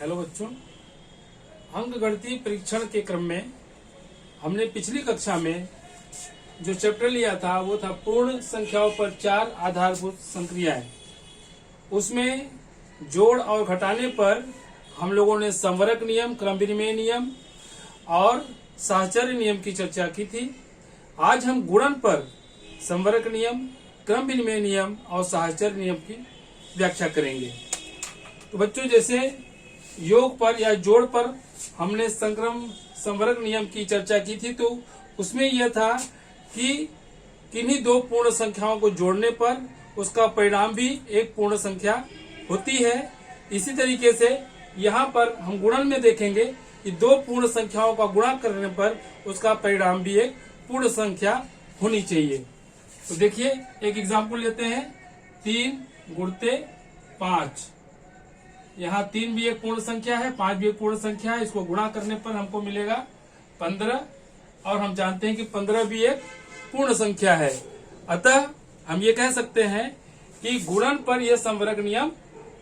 Hello बच्चों, अंकगणितीय परीक्षण के क्रम में हमने पिछली कक्षा में जो चैप्टर लिया था वो था पूर्ण संख्याओं पर 4 आधारभूत संक्रियाएं। उसमें जोड़ और घटाने पर हम लोगों ने संवरक नियम, क्रम विनिमय नियम और साहचर्य नियम की चर्चा की थी। आज हम गुणन पर संवरक नियम, क्रम विनिमय नियम और साहचर्य नियम की व्याख्या करेंगे। तो बच्चों, जैसे योग पर या जोड़ पर हमने संवरक नियम की चर्चा की थी, तो उसमें यह था कि किन्हीं दो पूर्ण संख्याओं को जोड़ने पर उसका परिणाम भी एक पूर्ण संख्या होती है। इसी तरीके से यहाँ पर हम गुणन में देखेंगे कि दो पूर्ण संख्याओं का गुणा करने पर उसका परिणाम भी एक पूर्ण संख्या होनी चाहिए। तो देखिए, एक एग्जाम्पल लेते हैं। 3 गुणते 5। यहाँ 3 भी एक पूर्ण संख्या है, 5 भी एक पूर्ण संख्या है। इसको गुणा करने पर हमको मिलेगा 15, और हम जानते हैं कि 15 भी एक पूर्ण संख्या है। अतः हम ये कह सकते हैं कि गुणन पर यह संवरक नियम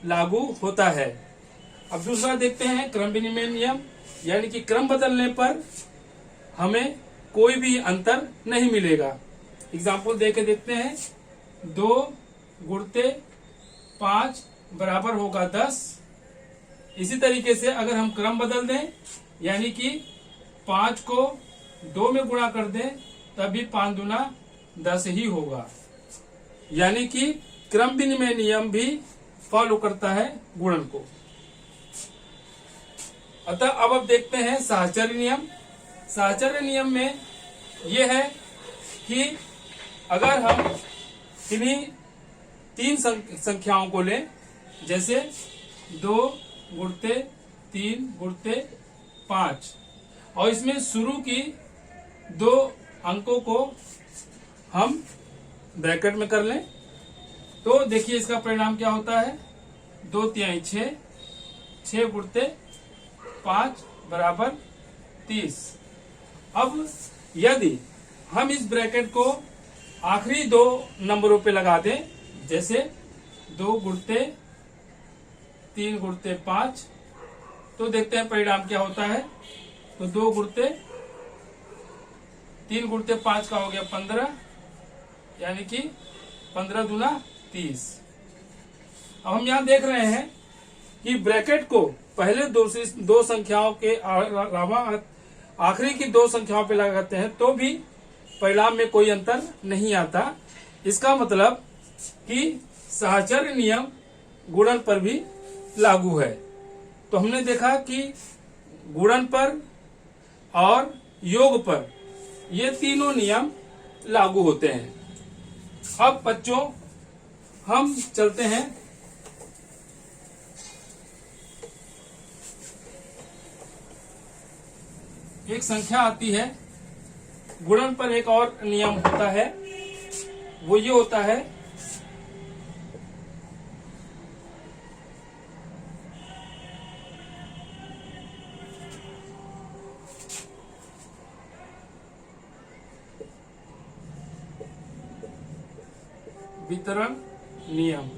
लागू होता है। अब दूसरा देखते हैं क्रम विनिमय नियम, यानी कि क्रम बदलने पर हमें कोई भी अंतर नहीं मिलेगा। एग्जाम्पल देके देखते हैं। 2 गुणते 5 बराबर होगा 10। इसी तरीके से अगर हम क्रम बदल दें, यानी कि 5 को 2 में गुणा कर दें, तभी 5 दूना 10 ही होगा। यानी कि क्रम विनिमय नियम भी फॉलो करता है गुणन को। अतः अब देखते हैं साहचर्य नियम। साहचर्य नियम में यह है कि अगर हम किन्हीं 3 संख्याओं को लें, जैसे 2 गुणते 3 गुणते 5, और इसमें शुरू की 2 अंकों को हम ब्रैकेट में कर लें, तो देखिए इसका परिणाम क्या होता है। 2 तिहाई 6, 6 गुणते 5 बराबर 30। अब यदि हम इस ब्रैकेट को आखिरी 2 नंबरों पे लगा दें, जैसे 2 गुणते 3 गुणते 5, तो देखते हैं परिणाम क्या होता है। तो 2 गुणते 3 गुणते 5 का हो गया 15, यानी कि 15 दूना 30। अब हम यहाँ देख रहे हैं कि ब्रैकेट को पहले दो संख्याओं के अलावा आखिरी की 2 संख्याओं पे लगाते हैं तो भी परिणाम में कोई अंतर नहीं आता। इसका मतलब कि साहचर्य नियम गुणन पर भी लागू है। तो हमने देखा कि गुणन पर और योग पर ये तीनों नियम लागू होते हैं। अब बच्चों, हम चलते हैं एक संख्या आती है। गुणन पर एक और नियम होता है, वो ये होता है वितरण नियम।